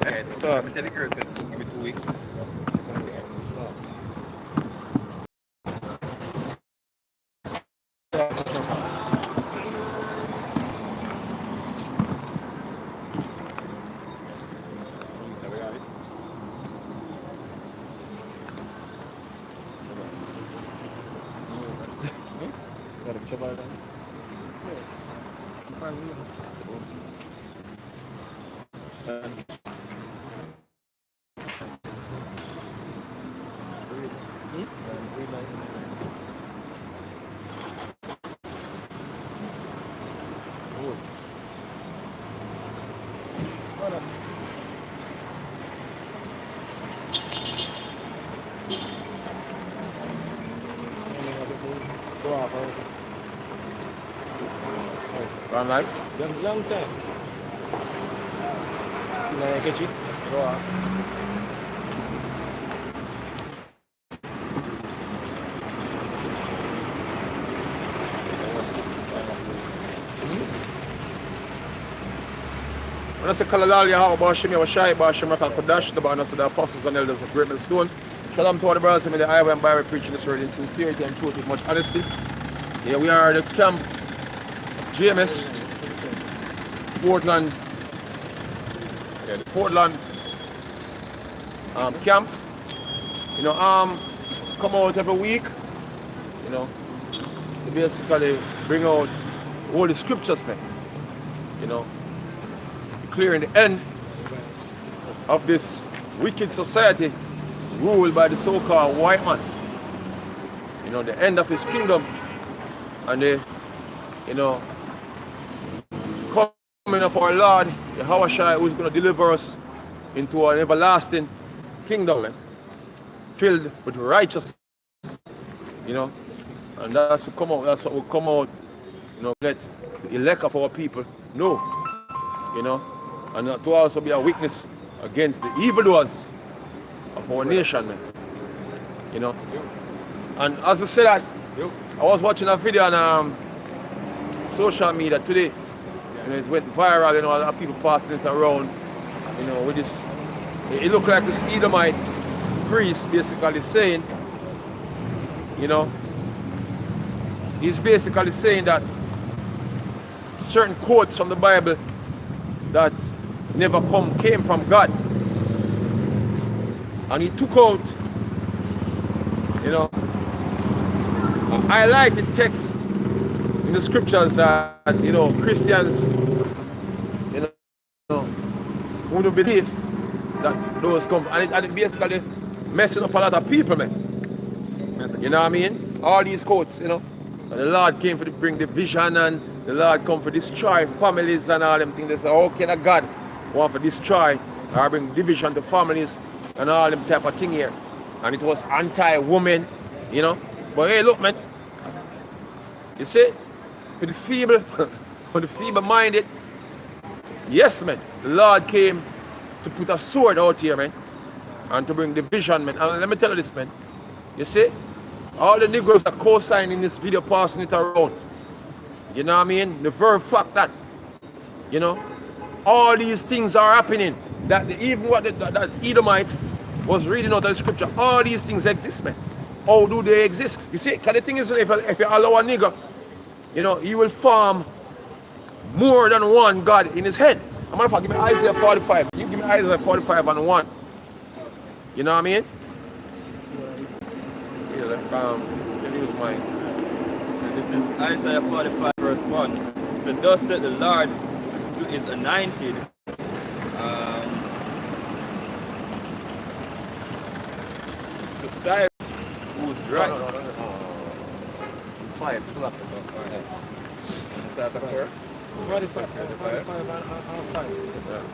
Start. Tell the girl, give me 2 weeks. Start. Run live? Long time. Catch it. Go off. When I say Kalalal Yahweh Bashim Yawashai Bashim Rakal Kodash, the Banas of the Apostles and Elders of Great Millstone. Shalom to all the brothers in the Iowa and Bible preaching this word in sincerity and truth with much honesty. Here we are at the camp GMS Portland. Yeah, the Portland camp. You know, come out every week, you know, to basically bring out all the scriptures, man. You know, clearing the end of this wicked society ruled by the so-called white man. You know, the end of his kingdom and the, you know, coming of our Lord, Yahushua, who's going to deliver us into an everlasting kingdom, man, filled with righteousness. You know, and that's what come out. That's what will come out. You know, let the elect of our people know. You know, and to also be a witness against the evildoers of our nation, man. You know, and as we said that, I was watching a video on social media today, and it went viral. You know, a lot of people passing it around. You know, with this, it looked like this Edomite priest basically saying, you know, he's basically saying that certain quotes from the Bible that never came from God, and he took out, you know, I like the text in the scriptures that, you know, Christians, you know, wouldn't believe that those come, and it basically messing up a lot of people, man. You know what I mean? All these quotes, you know, and the Lord came to bring division, and the Lord come to destroy families and all them things. They say, how can a God want to destroy or bring division to families and all them type of thing here? And it was anti-woman, you know. But hey, look, man, you see, for the feeble, for the feeble-minded, yes, man, the Lord came to put a sword out here, man, and to bring division, man. And let me tell you this, man, you see, all the Negroes are co-signing this video, passing it around. You know what I mean? The very fact that, you know, all these things are happening, that even what that Edomite was reading out of the scripture, all these things exist, man. How do they exist? You see, because the thing is, if you allow a nigger, you know, he will form more than one God in his head. I'm going to give me Isaiah 45. You give me Isaiah 45 and 1. You know what I mean? Yeah, use mine. This is Isaiah 45 verse 1. So thus said the Lord who is anointed, to Cyrus, who's right. No. 5, still up.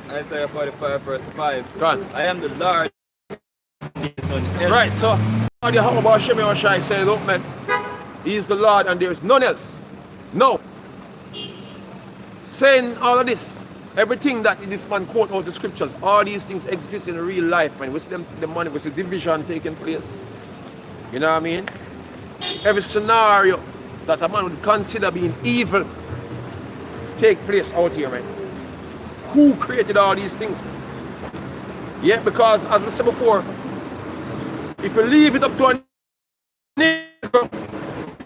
Isaiah 45 verse 5. Go on. I am the Lord. Right, so the Yahweh Shem Yahweh said, look, man, he is the Lord and there is none else. No. Saying all of this, everything that this man quote out the scriptures, all these things exist in real life, man. We see them, the money, we see division taking place. You know what I mean? Every scenario that a man would consider being evil take place out here, man. Who created all these things? Yeah, because as I said before, if you leave it up to a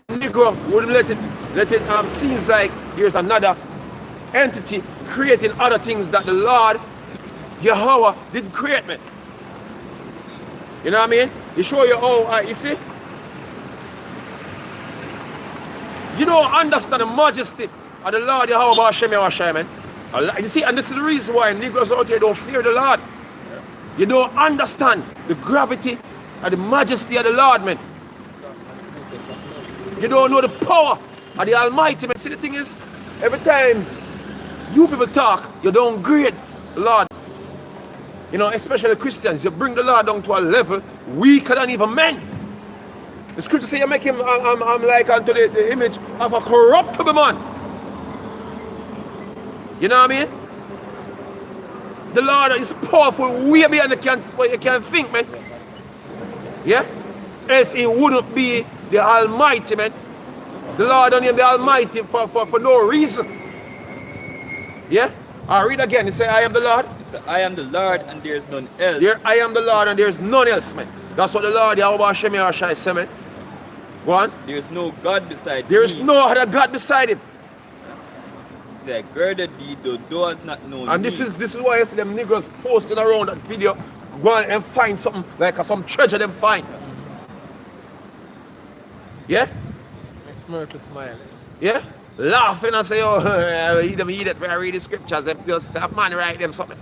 Negro wouldn't let it seems like there's another entity creating other things that the Lord Yahweh didn't create, man. You know what I mean? You show you how, you see? You don't understand the majesty of the Lord Yahweh Hashem Yahweh, man. You see, and this is the reason why Negroes out here don't fear the Lord. You don't understand the gravity and the majesty of the Lord, man. You don't know the power of the Almighty, man. See, the thing is, every time you people talk, you don't grade the Lord. You know, especially Christians, you bring the Lord down to a level weaker than even men. The scripture says you make him like unto the image of a corruptible man. You know what I mean? The Lord is powerful way beyond what you can think, man. Yeah? Else he wouldn't be the Almighty, man. The Lord don't name the Almighty for no reason. Yeah? I'll read again. He said, I am the Lord. I am the Lord and there is none else. There, I am the Lord and there is none else, man. That's what the Lord Yahweh Hashem Yahweh said, man. Go on. There is no God beside There is me. no other God beside him. He said, girded thee, thou hast not known And me. this is why I see them niggas posting around that video, go on and find something like some treasure them find. Yeah? I smirk to smile. Yeah? Laughing and say, oh, I eat it when I read the scriptures, them just say, man, write them something.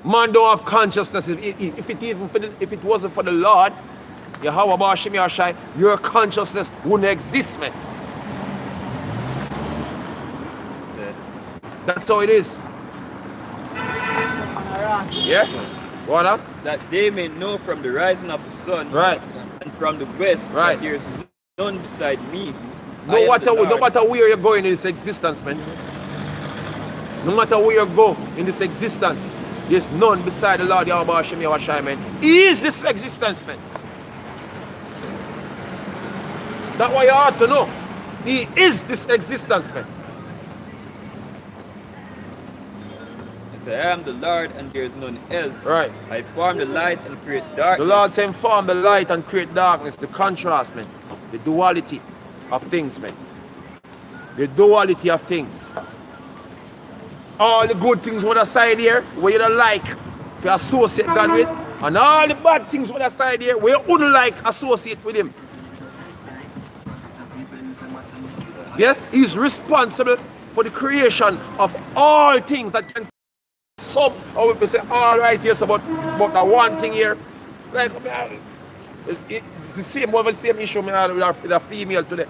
Man don't have consciousness. If it wasn't for the Lord, Yahweh Bashim Yashai, your consciousness wouldn't exist, man. That's how it is. Yeah? What up? That they may know from the rising of the sun, Right. and from the west, Right. that there is none beside me. No matter where you go in this existence, man. No matter where you go in this existence, there's none beside the Lord Yahweh Hashem Yahweh, man. He is this existence, man. That's why you ought to know. He is this existence, man. He said, I am the Lord and there is none else. Right. I form the light and create The darkness. Lord said, form the light and create darkness. The contrast, man. The duality of things, man. The duality of things. All the good things on the side here, where you don't like to associate God with, and all the bad things on the side here, where you wouldn't like associate with him. Yeah? He's responsible for the creation of all things that can or we say all right here, so about that one thing here. Like, it's the same one, the same issue with a female today.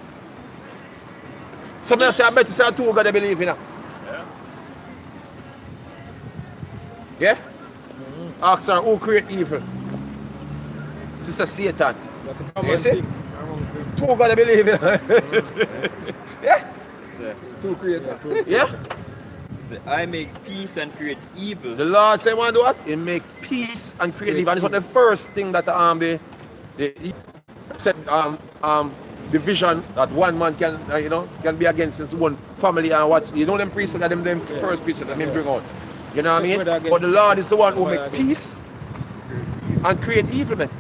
Somebody say, I bet you say two God they believe in her. Yeah? Ask her who create evil. She said Satan. That's a You common see? thing. Two God they believe in her. Yeah? Two creators. Yeah? He said, I make peace and create evil. The Lord said, "Want to do what? He make peace and create evil." And it's not the first thing that he said the vision that one man can be against his own family and what them priests that them first priests that bring out. You know what I mean? But the Lord is the one who make peace and create evil, man.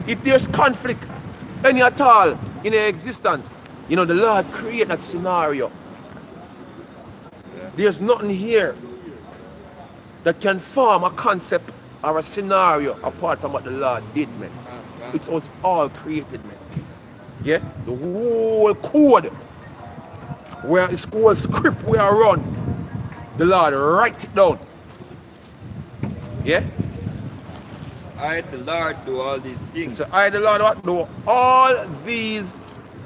If there's conflict any at all in their existence, the Lord create that scenario. There's nothing here that can form a concept or a scenario apart from what the Lord did, man. It was all created, man. Yeah? The whole code, where the whole script we are run, the Lord write it down. Yeah? I, the Lord, do all these things. So I, the Lord, what? Do all these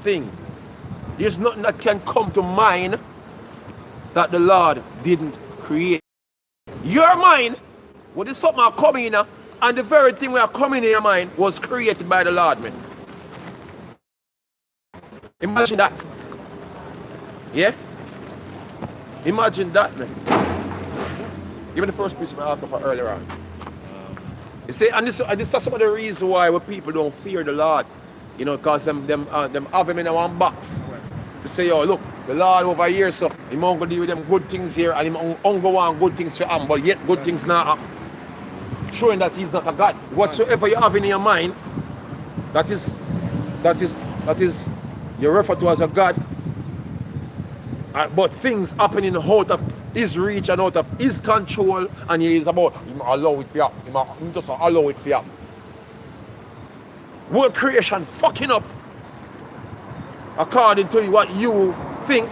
things. There's nothing that can come to mind that the Lord didn't create. Your mind, what is something are coming in, and the very thing we are coming in your mind was created by the Lord, man. Imagine that. Yeah? Imagine that, man. Even the first piece I asked for earlier on. You see, and this is some of the reason why people don't fear the Lord. Because them have him in one box. to say, yo, look, the Lord over here, so he won't go deal with them good things here, and he won't go on good things for him, but yet good things now happen. Showing that he's not a God. Whatsoever you have in your mind, that is you refer to as a God, but things happening out of his reach and out of his control, and he is about him allow it for you. Him just allow it for you. World creation fucking up according to what you think,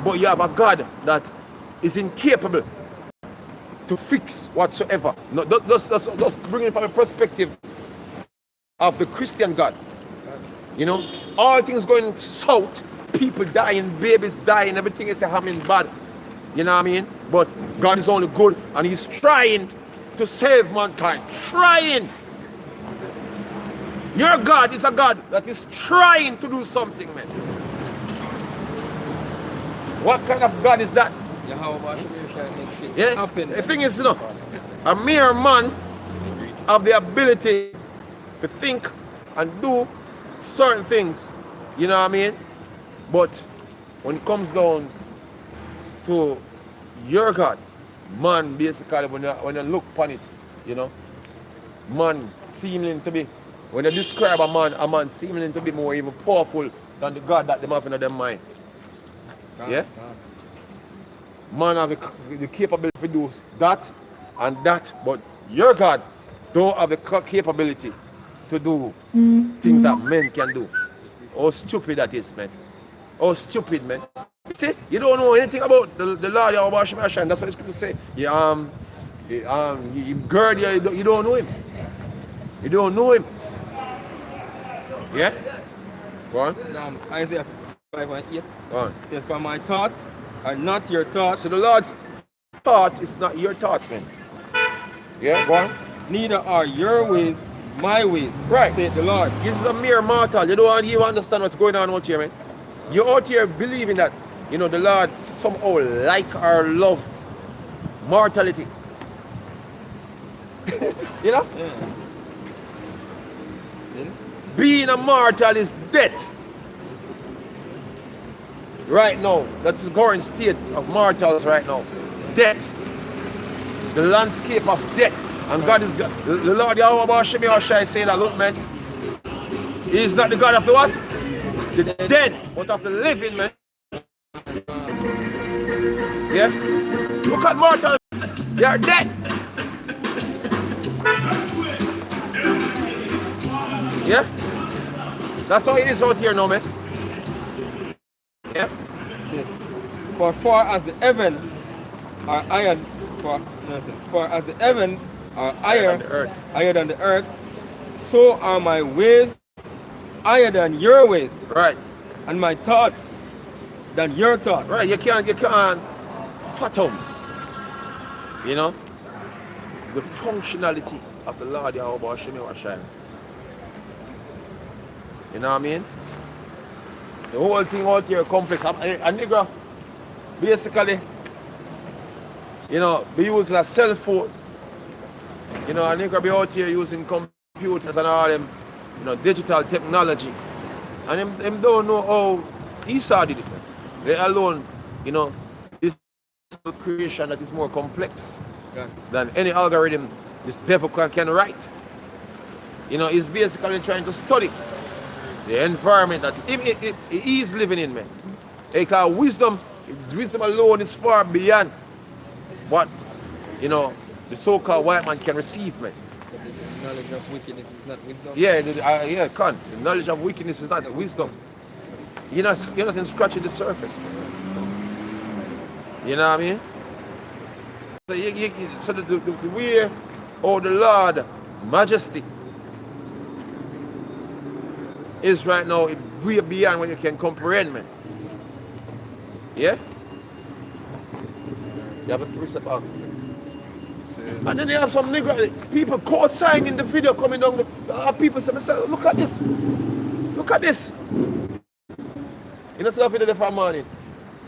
but you have a God that is incapable to fix whatsoever. No, just bring it from a perspective of the Christian God. You know, all things going south, people dying, babies dying, everything is happening bad. You know what I mean? But God is only good, and he's trying to save mankind. Trying. Your God is a God that is trying to do something, man. What kind of God is that? Yeah, how about creation? Yeah. Happen. The thing is, you know, a mere man have the ability to think and do certain things, you know what I mean? But when it comes down to your God, man, basically, when you look upon it, you know, man seeming to be, when you describe a man seeming to be more even powerful than the God that they have in their mind. Yeah? Man have the capability to do that and that, but your God don't have the capability to do things that men can do. How stupid that is, man. How stupid, man. You see, you don't know anything about the Lord Yahweh Shemashah. That's what the scripture say. You gird, you don't know him. You don't know him. Yeah? Go on. Isaiah 5:8. Go on. It says, "For my thoughts are not your thoughts, So the Lord's thought is not your thoughts, man. Yeah, go on. neither are your ways my ways, Right. saith the Lord." This is a mere mortal. You don't even understand what's going on out here, man. You're out here believing that, you know, the Lord somehow like or love mortality. You know? Yeah. Then, Being a mortal is death. Right now, that's the current state of mortals right now. Death. The landscape of death. And God is, the Lord Yahweh Shemashah is saying that, look, man, he is not the God of the what? The dead, but of the living, man. Yeah? Look at mortals. They are dead. Yeah? That's how it is out here now, man. Yeah? it says, "For far as the heavens are iron, for as the heavens are Higher than the earth. higher than the earth, so are my ways higher than your ways, Right. and my thoughts than your thoughts." Right, you can't fathom, you know, the functionality of the Lord Yahweh Shemashah. You know what I mean? The whole thing out here complex. A nigga, basically, you know, be using a cell phone. You know, a nigga be out here using computers and all them, you know, digital technology. And them don't know how Esau did it, man. Let alone, you know, this creation that is more complex than any algorithm this devil can write. You know, he's basically trying to study the environment that he is living in, man. Because wisdom alone is far beyond what, you know, the so-called white man can receive, man. The knowledge of wickedness is not wisdom. Yeah, con. The knowledge of wickedness is not wisdom. You're not scratching the surface, man. You know what I mean? So, the way, oh, the Lord majesty is right now way beyond what you can comprehend, man. Yeah? You have a precept out. And then they have some nigga people co-signing the video coming down. People say, look at this. Look at this. You know, see that video there from morning?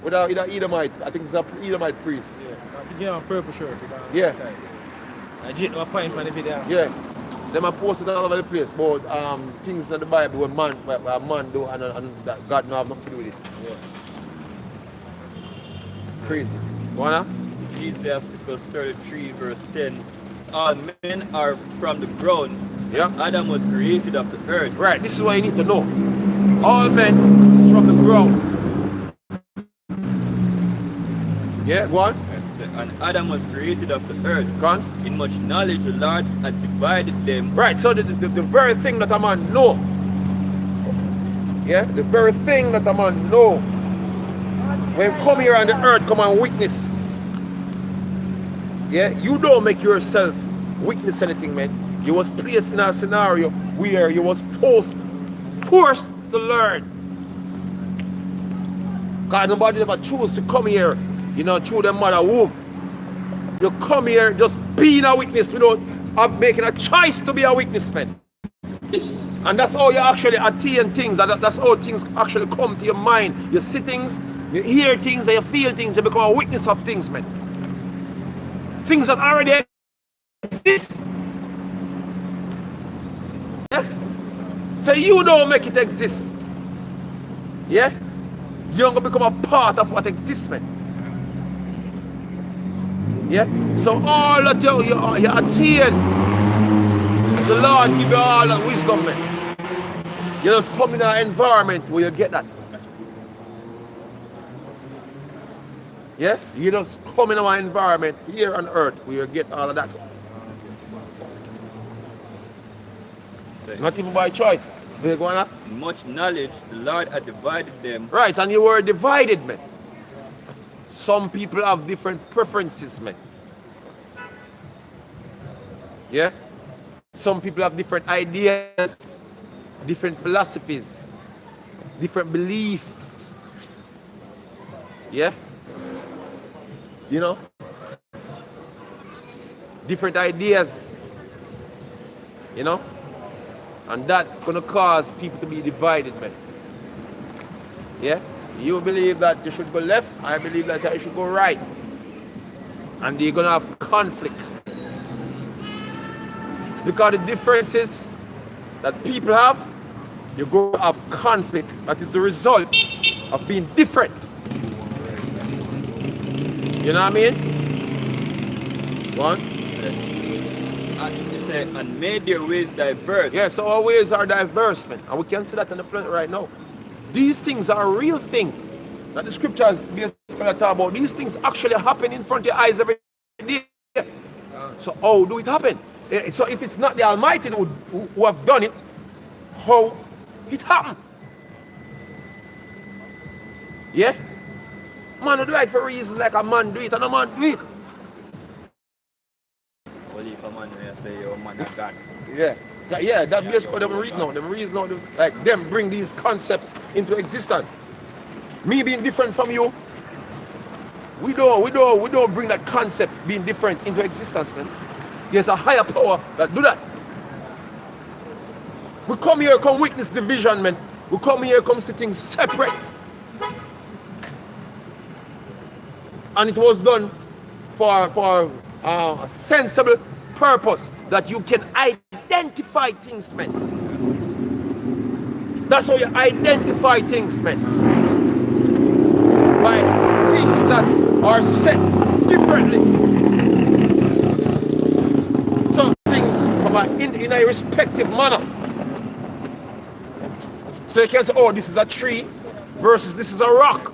With a Edomite. I think it's a Edomite priest. Yeah, I think you have a purple shirt. Yeah. I just know a point from the video. Yeah. Them are posted all over the place about things in the Bible where a man do and that God no have nothing to do with it. Yeah. Crazy. Wanna? Ecclesiasticus 33 verse 10. All men are from the ground. Yeah. Adam was created of the earth. Right, this is what you need to know. All men is from the ground. Yeah, go on. And Adam was created of the earth. Go on. In much knowledge the Lord had divided them. Right, so the very thing that a man know. Yeah, the very thing that a man know. When come here on the earth, come and witness. Yeah, you don't make yourself witness anything, man. You was placed in a scenario where you was forced to learn. Because nobody ever choose to come here, through their mother womb. You come here just being a witness without making a choice to be a witness, man. And that's how you actually attain things. That's how things actually come to your mind. You see things, you hear things, and you feel things, you become a witness of things, man. Things that already exist. Yeah? So you don't make it exist. Yeah? You're going to become a part of what exists, man. Yeah? So all that you attain, as the Lord give you all that wisdom, man. You just come in an environment where you get that. Yeah? You just come in an environment here on earth where you get all of that. Not even by choice. Much knowledge, the Lord had divided them. Right, and you were divided, man. Some people have different preferences, man. Yeah? Some people have different ideas, different philosophies, different beliefs. Yeah? Different ideas. And that's gonna cause people to be divided, man. Yeah? You believe that you should go left, I believe that you should go right. And you're gonna have conflict. It's because the differences that people have, you're going to have conflict. That is the result of being different. You know what I mean? Go on. And made their ways diverse. Yeah, so our ways are diverse, man. And we can see that on the planet right now. These things are real things that the scriptures basically talk about. These things actually happen in front of your eyes every day. So how do it happen? So if it's not the Almighty who have done it, how it happened? Yeah? Man would like for reasons like a man do it and a man do it. Well, if a man will say, oh man, I got Yeah. Yeah, that basically them reason now. Them reason now, like them bring these concepts into existence. Me being different from you, we don't bring that concept being different into existence, man. There's a higher power that do that. We come here, come witness division, man. We come here, come sitting separate. And it was done for a sensible purpose that you can identify things, man. That's how you identify things, man. By things that are set differently. Some things come in a respective manner. So you can say, oh, this is a tree versus this is a rock.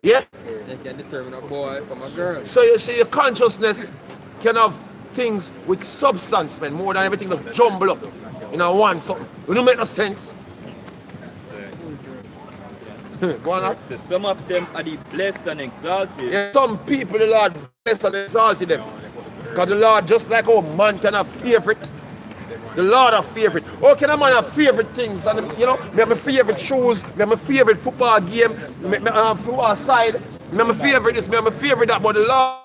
Yeah? They can determine a boy from a girl. So you see, your consciousness can have things with substance, man, more than everything that's jumbled up in a one something. It don't make no sense. Go on, So some of them are the blessed and exalted. yeah, some people the Lord blessed and exalted them. Because the Lord, just like our man can have favorite, the Lord have favorite. How can a man have favorite things? And me have my favorite shoes, me have my favorite football game, me have football side, me have my favorite this, me have my favorite that, but the Lord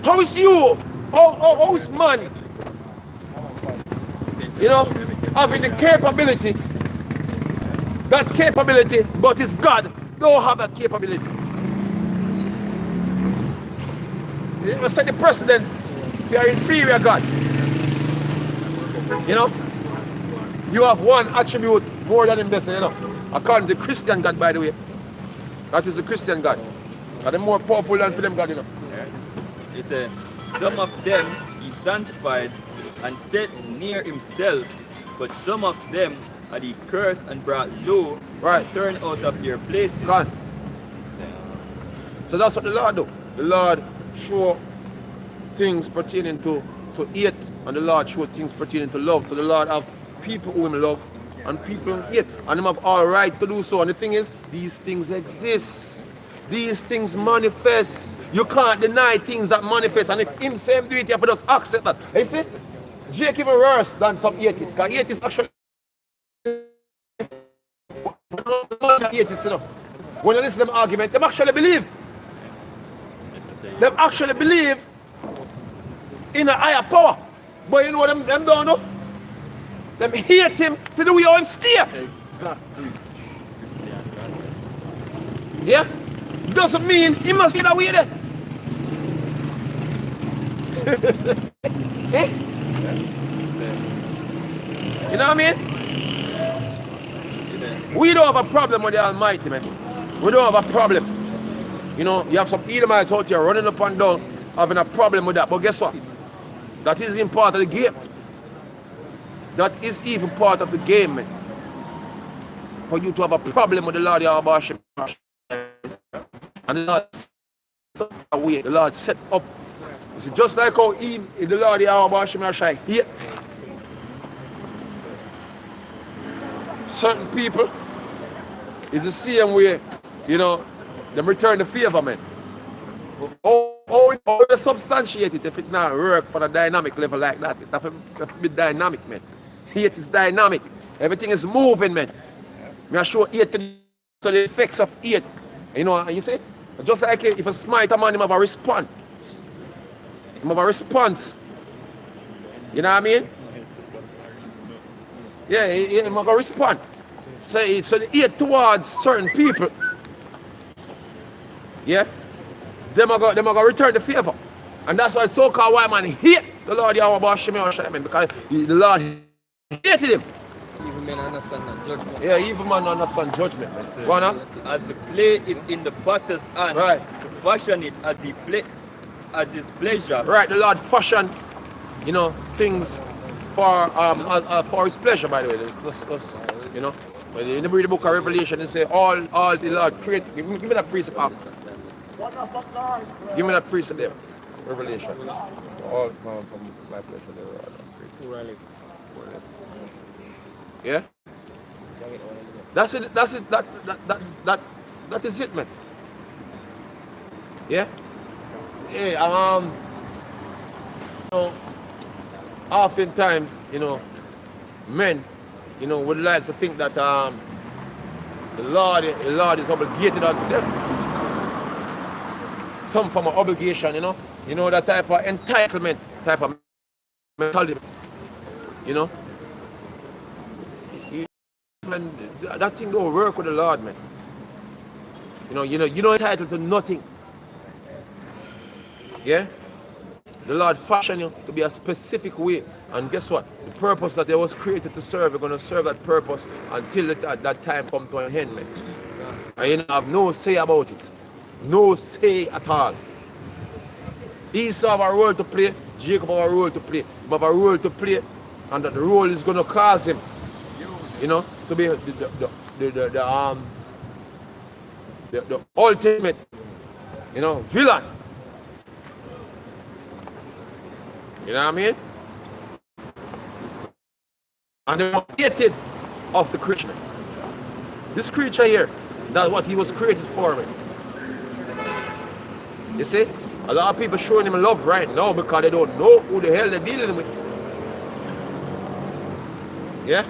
how is you? How is man? Having the capability, that capability, but it's God don't have that capability. It will set the precedence. You are inferior God. You know? You have one attribute more than him, you know. According to the Christian God, by the way. That is the Christian God. And they're more powerful than for them God, you know. He said, some of them he sanctified and set near himself, but some of them had he cursed and brought low, Right. turned out of their places. God. So that's what the Lord do. The Lord show things pertaining to hate, and the Lord show things pertaining to love. So the Lord have people who him love and people who hate, and him have all right to do so. And the thing is, these things exist. These things manifest. You can't deny things that manifest. And if him say him do it, you have to just accept that. You see, Jake even worse than some atheists. Because atheists actually atheists, you know, when you listen to them argument, they actually believe. They actually believe in a higher power. But you know what them don't know? Them hate him for the way how him stay. Exactly. Yeah? Doesn't mean he must stay that way there. Eh? You know what I mean? We don't have a problem with the Almighty, man. We don't have a problem. You know, you have some Edomites out here running up and down, having a problem with that. But guess what? That is even part of the game. That is even part of the game, man. For you to have a problem with the Lord Yahweh Hashem. And the Lord set up. It's just like how the Lord Yahweh Hashem here. Certain people is the same way, you know, they return the favor, man. How they substantiate it if it not work on a dynamic level like that? It have to be dynamic, man. Hate is dynamic. Everything is moving, man. I show hate to the effects of hate. You know, you see? Just like if a smite a man, he have a response. He have a response. You know what I mean? Yeah, he have a response. So the hate towards certain people, yeah, them are going to return the favor. And that's why so-called white man hate the Lord Yahweh Hashem, because the Lord hated him. Even men understand that judgment. Yeah, even man understand judgment. As the clay is in the potter's hand, right, to fashion it as his pleasure. Right, the Lord fashion, you know, things for his pleasure, by the way. That's, you know, when you read the book of Revelation, they say all the Lord create. Give me that precept. Give me that precept there. Revelation. All from my pleasure. Yeah? That's it. That is it, man. Yeah? Yeah, you know, oftentimes, you know, men, you know, would like to think that the Lord is obligated on them. Some form of obligation, you know, that type of entitlement, type of mentality, you know. Man, that thing don't work with the Lord, man. You're not entitled to nothing. Yeah? The Lord fashioned you to be a specific way. And guess what? The purpose that they was created to serve, you're going to serve that purpose until that time comes to an end, man. And you have no say about it. No say at all. Esau have a role to play, Jacob have a role to play. He have a role to play, and that the role is going to cause him, you know, to be the ultimate, you know, villain. You know what I mean? And they were hated of the creature. This creature here, that's what he was created for, man. You see? A lot of people showing him love right now because they don't know who the hell they're dealing with. Yeah?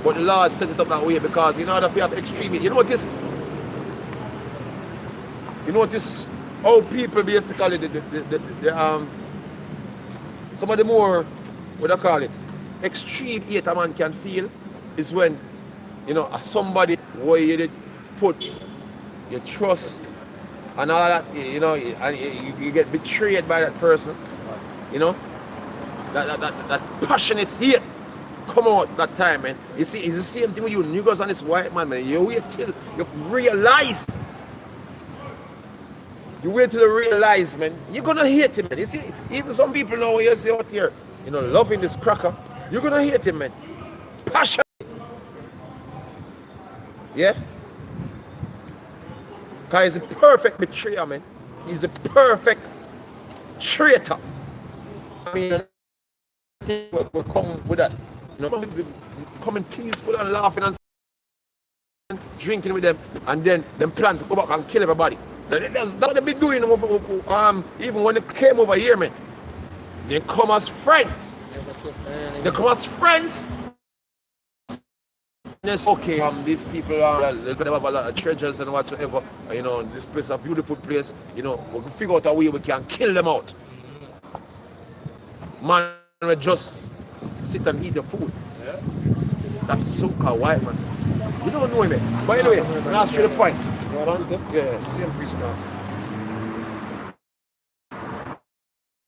But the Lord set it up that way because in order for you to extreme it, you notice how people basically some of the more, what I call it, extreme hate a man can feel is when, you know, somebody where you put your trust and all that, you know, and you get betrayed by that person, you know, that passionate hate come out that time, man. You see, it's the same thing with you niggas and this white man, man. You wait till you realize. You wait till you realize, man. You're gonna hate him, man. You see, even some people now you see out here, you know, loving this cracker, you're gonna hate him, man. Passion. Yeah? Because he's the perfect betrayer, man. He's the perfect traitor. I mean, we come with that. You know, coming peaceful and laughing and drinking with them, and then them plan to go back and kill everybody. That's what they've been doing even when they came over here, man. They come as friends. They come as friends. And it's okay, these people are they're gonna have a lot of treasures and whatsoever. You know, this place is a beautiful place. You know, we can figure out a way we can kill them out. Man, we just sit and eat the food. Yeah. That's so-called white, man. You don't know him, man. But anyway, I'll ask you the point. Yeah, same priest now.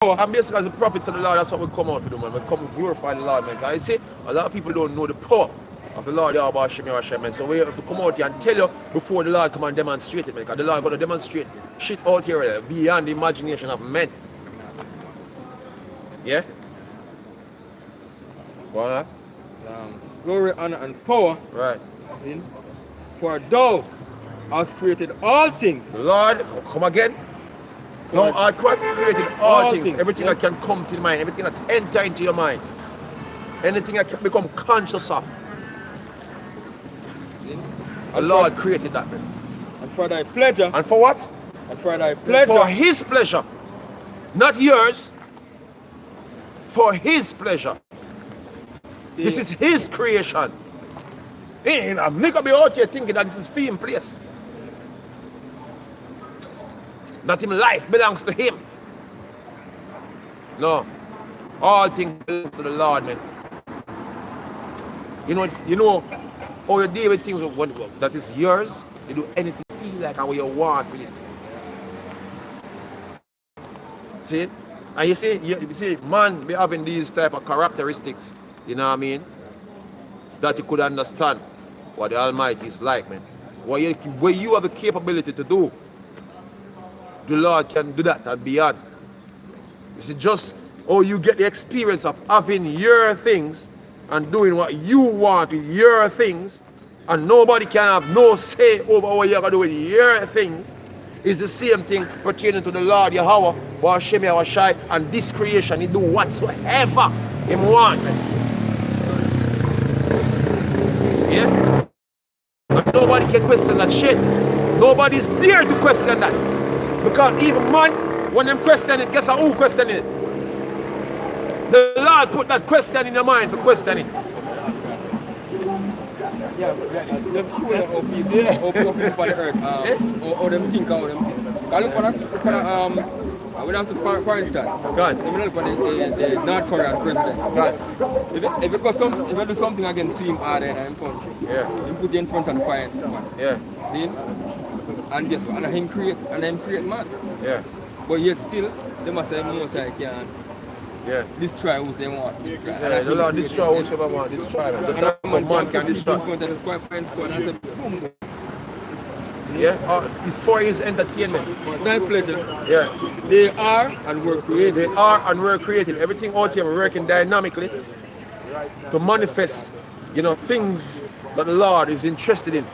And basically as the prophets of the Lord, that's what we come out to do, man. We come to glorify the Lord, man. I say a lot of people don't know the power of the Lord Yahweh Hashem, man. So we have to come out here and tell you before the Lord come and demonstrate it, man. Because the Lord is going to demonstrate shit out here beyond the imagination of men. Yeah? What? Glory, honor, and power. Right. See? For thou hast created all things. The Lord, come again. No, I created all things. Everything that can come to the mind, everything that enter into your mind. Anything that can become conscious of. The Lord created that, man. And for thy pleasure. And for what? And for thy pleasure. For his pleasure. Not yours. For his pleasure. Yeah. This is his creation. Ain't a nigga be out here thinking that this is film place. That him life belongs to him. No. All things belong to the Lord, man. You know how you deal with things that is yours, you do anything you feel like and what you want with it. See? And you see, man be having these type of characteristics, you know what I mean? That you could understand what the Almighty is like, man. What you have the capability to do, the Lord can do that and beyond. It's just you get the experience of having your things and doing what you want with your things, and nobody can have no say over what you're going to do with your things. Is the same thing pertaining to the Lord Yahweh, Hashem Yahweh, and this creation. He do whatsoever he wants. Yeah? And nobody can question that shit. Nobody's there to question that. Because even man, when them question it, guess who questioning it? The Lord put that question in your mind for questioning. Yeah, the people of people on the earth, or them think, how them think. I look for that, when I was for instance, God. If you look for the North Korean president, God. If you do something against him harder in his country, yeah. he put you in front of the fire and someone. Yeah. See? And guess what? And him create man. Yeah. But yet still, they must say most I can. Yeah. Destroy who they want. Yeah, the Lord destroy whosoever want. Destroy them. Just like man can destroy. Yeah, it's for his entertainment. My pleasure. Yeah. They are and were created. They are and were created. Everything out here working dynamically to manifest, things that the Lord is interested in.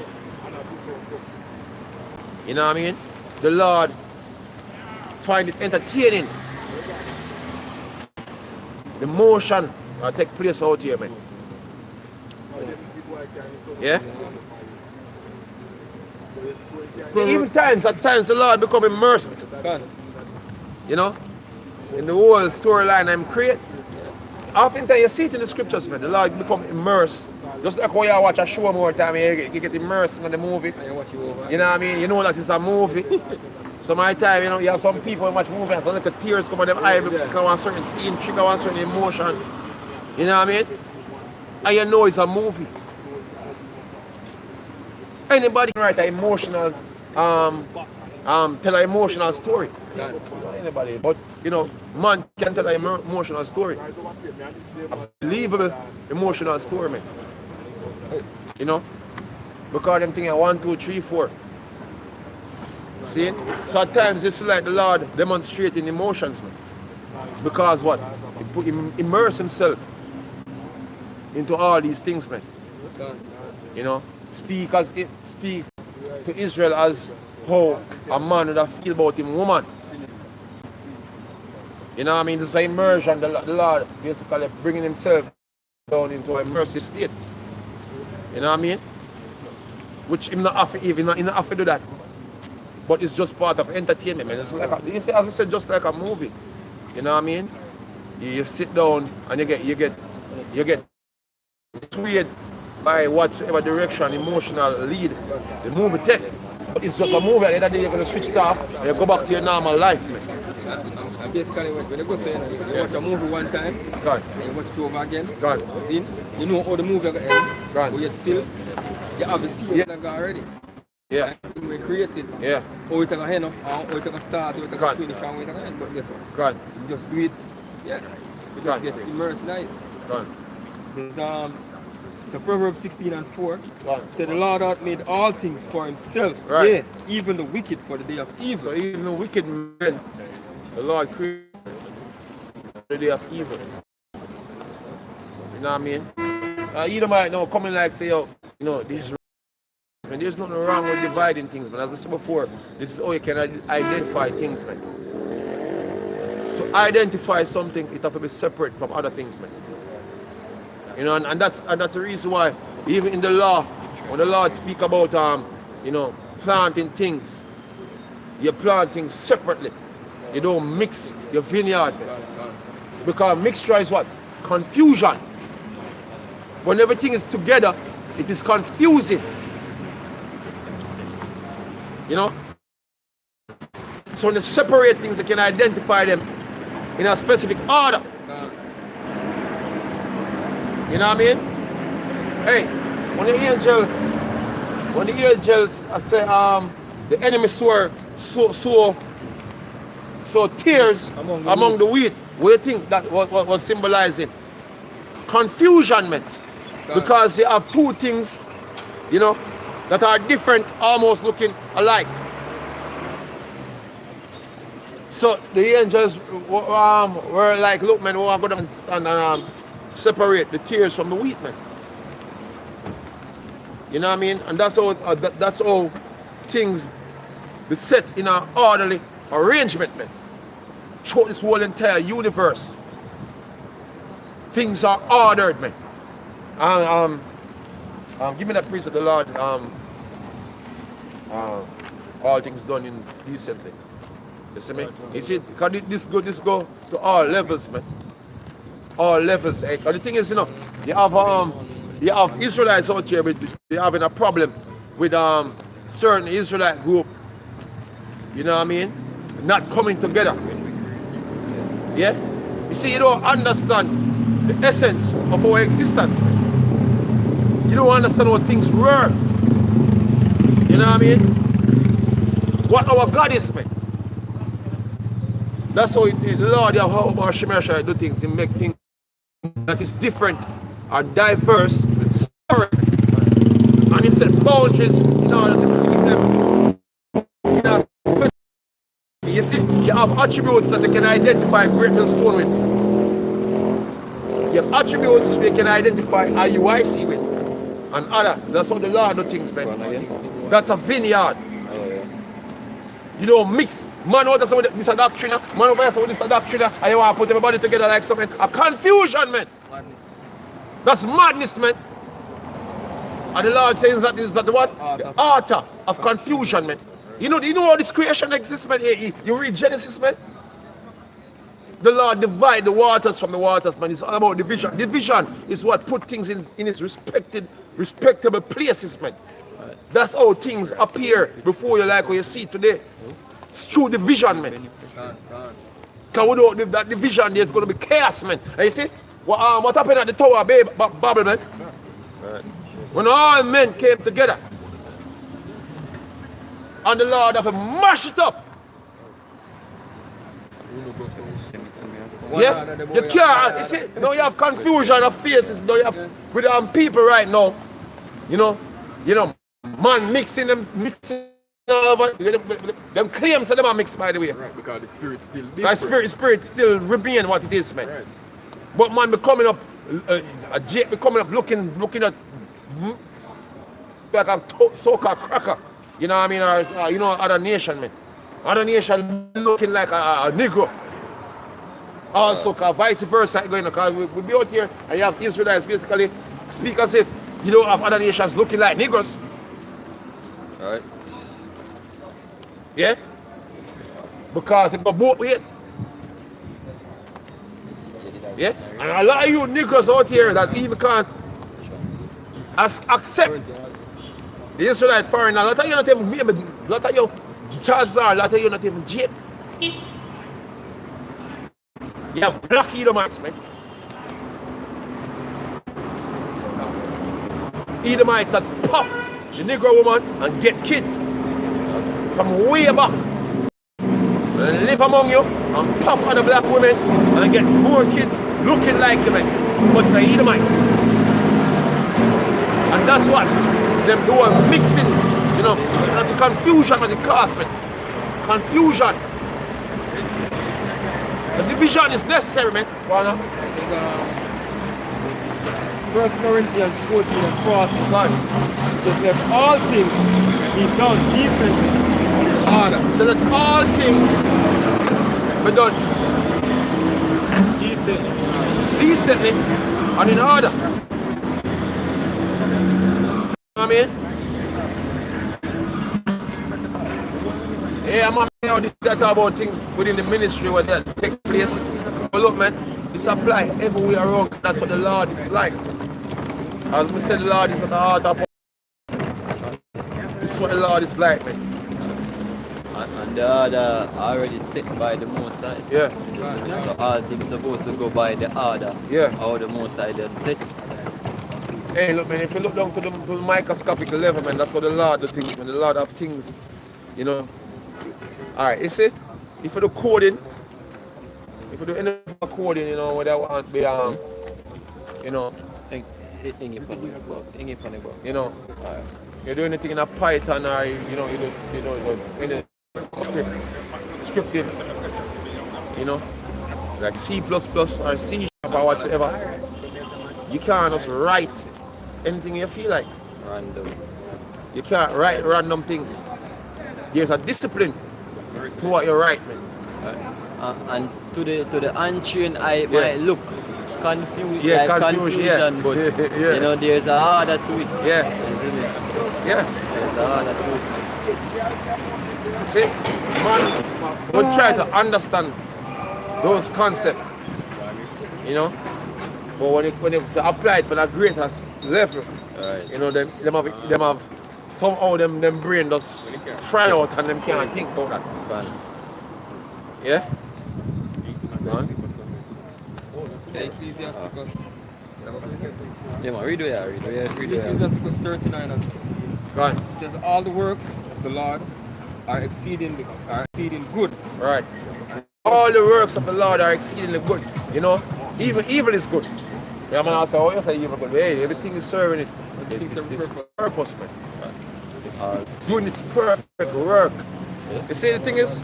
You know what I mean? The Lord find it entertaining. The motion that take place out here, man. Yeah? Even at times the Lord become immersed. In the whole storyline I'm creating. Oftentimes you see it in the scriptures, man. The Lord become immersed. Just like how you watch a show more time, you get immersed in the movie. You know what I mean? You know that it's a movie. So my time, you have some people who watch movies and some little tears come on them eye because one certain scene trigger one certain emotion. You know what I mean? And you know it's a movie. Anybody can write an emotional tell an emotional story. God. Not anybody, but you know, man can tell an emotional story. A believable emotional story, man. You know? Because them things are 1, 2, 3, 4. See? So at times it's like the Lord demonstrating emotions, man. Because what? He immerse himself into all these things, man. You know? Speak to Israel as how a man would have feel about him woman. You know what I mean? This is an immersion, the Lord basically bringing himself down into a immersive state. You know what I mean? Which him not have to even not have to do that. But it's just part of entertainment, man. It's like you see, as we said, just like a movie. You know what I mean? You sit down and you get swayed by whatever direction, emotional lead the movie take. But it's just a movie, at the end of the day you're gonna switch it off and you go back to your normal life, man. And basically when you go say you watch a movie one time, God. and you watch it over again, God. see, you know how the movie gonna end, God. but yet still you have the scene that got already. Yeah. And we created. Yeah. How it gonna end up, how it gonna start, how it God. gonna finish, and how it gonna end. But guess what? God. You just do it, yeah. You God. just get immersed in it. God. There's so Proverbs 16:4 God. said the Lord hath made all things for himself, Right. yeah, even the wicked for the day of evil. So even the wicked men, the Lord created the day of evil. You know what I mean? You might know coming like say, oh, you know, there's nothing wrong with dividing things, man. As we said before, this is how you can identify things, man. To identify something, it has to be separate from other things, man. You know, and that's the reason why even in the law, when the Lord speak about you know, planting things, you plant things separately. You don't mix your vineyard. Because mixture is what? Confusion. When everything is together, it is confusing. You know? So when you separate things, you can identify them in a specific order. You know what I mean? Hey, when the angels say the enemy sow tears among the wheat, what do you think that was symbolizing? Confusion, man. Because you have two things, you know, that are different, almost looking alike. So the angels were like, look, man, we're going to stand and separate the tears from the wheat, man. You know what I mean? And that's how things be set in an orderly arrangement, man. Throughout this whole entire universe, things are ordered, man. Give me that praise of the Lord. All things done in decently. You see me? You see, this go to all levels, man. All levels. And the thing is, you know, you have Israelites out here, but they're having a problem with certain Israelite group. You know what I mean? Not coming together. Yeah? You see, you don't understand the essence of our existence, man. You don't understand how things work. You know what I mean? What our God is, man. That's how the Lord, how our Shemeshai do things. He make things that is different or diverse, separate. And he set boundaries in order to keep them. You see, you have attributes that you can identify great millstone with. You have attributes you can identify IUIC with. And others. That's how the Lord do things, man. That's a vineyard. You don't mix. Man out there with this a doctrine, man over there with this a doctrine, and you want to put everybody together like something. A confusion, man. Madness. That's madness, man. And the Lord says that is that the what? The author of confusion, man. You know how this creation exists, man. You read Genesis, man. The Lord divide the waters from the waters, man. It's all about division. Division is what put things in its respectable places, man. That's how things appear before you, like what you see today. It's through division, man. Because without that division, there's going to be chaos, man. And you see, what happened at the Tower of Babel, man? When all men came together, And the Lord have to mash it up. Yeah, you can't. You see, now you have confusion of faces. Now you have with people right now. You know, man mixing over. Them claims that them are mixed, by the way. Right, because the spirit still because spirit still remain what it is, man. Right. But man, becoming up, becoming up, looking at like a so-called cracker. You know what I mean? Or you know, other nation, man. Other nation looking like a Negro. Also, vice versa, going because we be out here and you have Israelites basically speak as if you don't have other nations looking like Negroes. Alright. Yeah? Because it go both ways. Yeah? And a lot of you Negroes out here that even can't accept the Israelite foreigner. A lot of you not even maybe, a lot of you Chazar, a lot of you not even Jake. You have black Edomites, man. Edomites that pop the Negro woman and get kids from way back. And live among you and pop on the black women and get more kids looking like you, man. But it's a Edomite. And that's what them do a mixing, you know. That's a confusion of the cast, man. Confusion. The division is necessary, man. Well, 1 Corinthians 14 and 40. God says, let all things be done decently and in order. So that all things be done decently and in order. You know what I mean? Yeah, man, you know, this is about things within the ministry where they take place. But look, man, it's applied everywhere around. That's what the Lord is like. As we said, the Lord is at the heart of. This is what the Lord is like, man. And the order already set by the Most High. Yeah. So all things supposed to go by the order. Yeah. How the Most High done set. Hey, look, man, if you look down to the microscopic level, man, that's what the Lord do things, man. The Lord have things, you know. Alright, you see, if you do coding, if you do any coding, you know, whether want to be, you know, you know, you do anything in a Python or, you know, you do any scripting, you know, like C++ or C# or whatever, you can't just write anything you feel like. Random. You can't write random things. There's a discipline to what you write, man. And to the untrained eye, it might look confused, Yeah, like confusion, confusion, but yeah. you know, there's a order to it. Yeah. Isn't it? Yeah. There's a order to it. See, man, we try to understand those concepts, you know. But when it's applied to a greater level, Right. you know, them have somehow them brain just fry out and them can't think about that. Fun. Yeah? Man. Say Ecclesiasticus. Yeah, man, read it, read it. Ecclesiasticus 39 and 16. Go on. It says, all the works of the Lord are exceeding good. Right. All the works of the Lord are exceedingly good. You know, even evil is good. Yeah, man, also, oh, you say evil good. Hey, everything is serving it. It's purpose, man. It's doing its perfect work. You see, the thing is,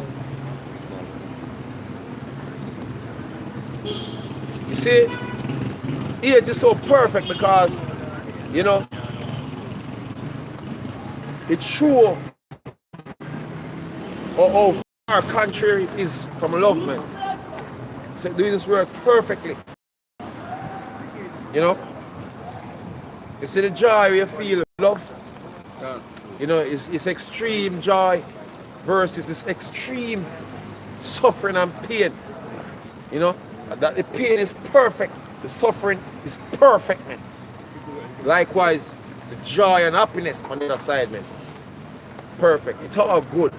you see, it is so perfect because, you know, it shows how far contrary it is from love, man. So doing this work perfectly. You know? You see the joy you feel, love? You know, it's extreme joy versus this extreme suffering and pain. You know? That the pain is perfect, the suffering is perfect, man. Likewise, the joy and happiness on the other side, man. Perfect. It's all good.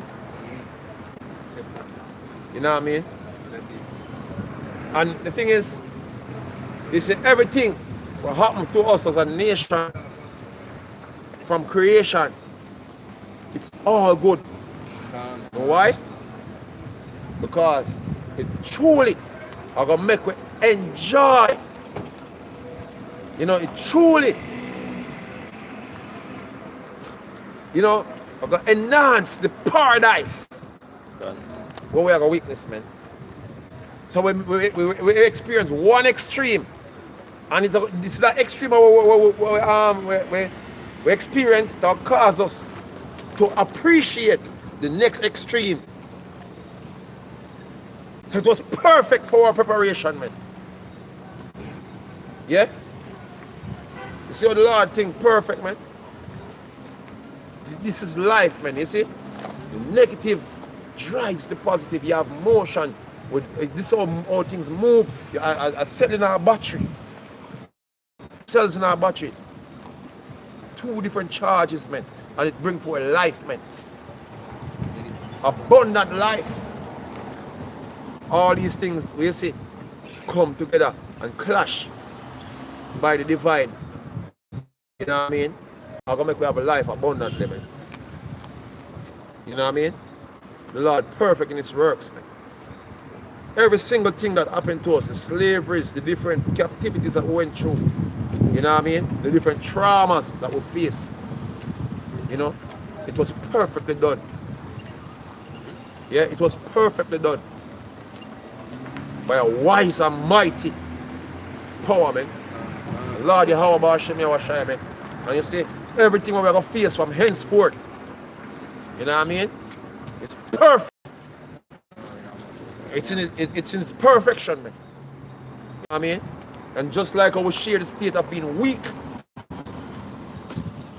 You know what I mean? And the thing is, everything what happened to us as a nation from creation, it's all good. You know why? Because it truly are gonna make we enjoy. You know, it truly, you know, are gonna enhance the paradise where we are gonna witness, man. So we experience one extreme, and this is that extreme we experience that cause us to appreciate the next extreme. So it was perfect for our preparation, man. Yeah? You see how the Lord think perfect, man? This is life, man, you see? The negative drives the positive. You have motion. This is how things move. A cell in our battery. Cells in our battery. 2 different charges, man. And it brings forth life, man. Abundant life. All these things, we see, come together and clash by the divine. You know what I mean? I'm gonna make we have a life abundantly, man. You know what I mean? The Lord perfect in His works, man. Every single thing that happened to us, the slaveries, the different captivities that we went through, you know what I mean? The different traumas that we face, you know, it was perfectly done. Yeah, it was perfectly done by a wise and mighty power, man. Lord, you how about Hashem, man. And you see, everything we're gonna face from henceforth, you know what I mean? It's perfect. It's in its perfection, man. You know what I mean? And just like how we share the state of being weak,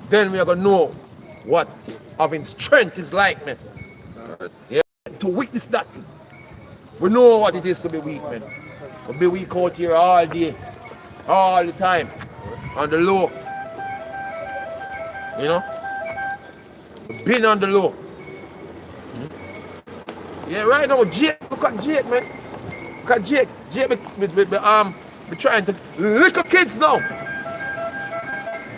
then we are gonna know what having strength is like, man. Yeah, to witness that. We know what it is to be weak, man. We'll be weak out here all day, all the time, on the low. You know? We've been on the low. Yeah, right now, Jake, look at Jake, man. Look at Jake. Jake be trying to little kids now.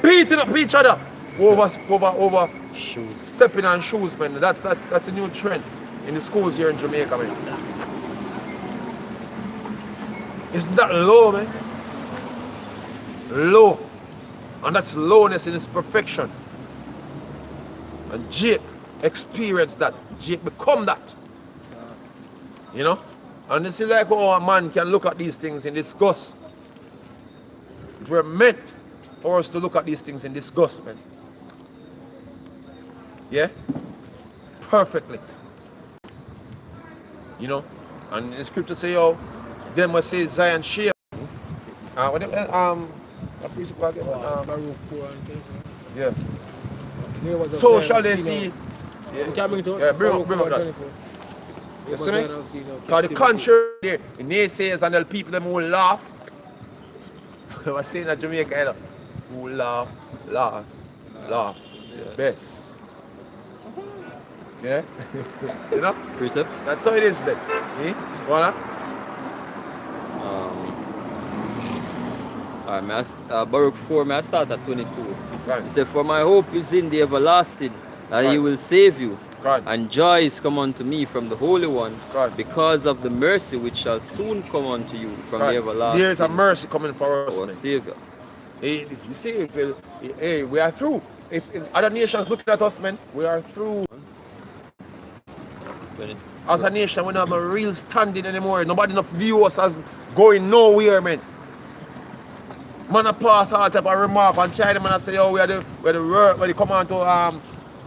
Beating up each other over Shoes. stepping on shoes, man. That's a new trend in the schools here in Jamaica, man. Isn't that low, man? Low. And that's lowness in its perfection. And Jake experienced that. Jake become that. You know? And this is like how a man can look at these things in disgust. We're meant for us to look at these things in disgust, man. Yeah? Perfectly. You know? And the scripture say, oh, them will say Zion share. Yeah. So shall they see. Yeah, bring up that. You see me? Because the country, the naysayers and the people them who laugh. I was saying that Jamaica, you know, who laugh, laugh. Best. Yeah? You know? Precept. That's how it is, man. Voilà. Baruch 4, may I start at 22. Right. He said, for my hope is in the everlasting, that He will save you. God. And joy is come unto me from the Holy One, God. because of the mercy which shall soon come unto you from the everlasting. There is a mercy coming for us, our man. Savior. Hey, you see, hey, we are through. If other nations looking at us, man, we are through. As a nation, we don't have a real standing anymore. Nobody enough view us as going nowhere, man. Man, I pass out of a remark and China man, I say, oh, we are the work when they come on to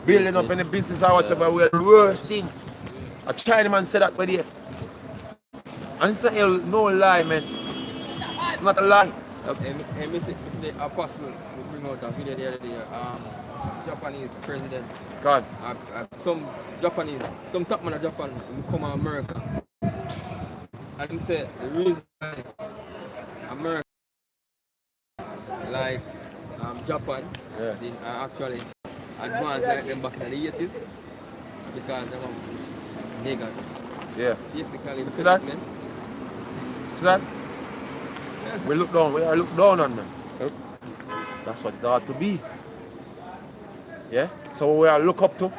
building up in the business or whatever, we are the worst thing. A Chinaman said that, buddy. And it's not no lie, man. It's not a lie. Mr. Apostle, we bring out a video the other day. Japanese president. God. Some top man of Japan who come to America. And he said the reason America like Japan didn't actually advance like them back in the 80s because they were niggers. Yeah. Basically, see that? Man. See that? Yeah. We are looked down on, man. Yep. That's what it ought to be. Yeah? So we are look up to.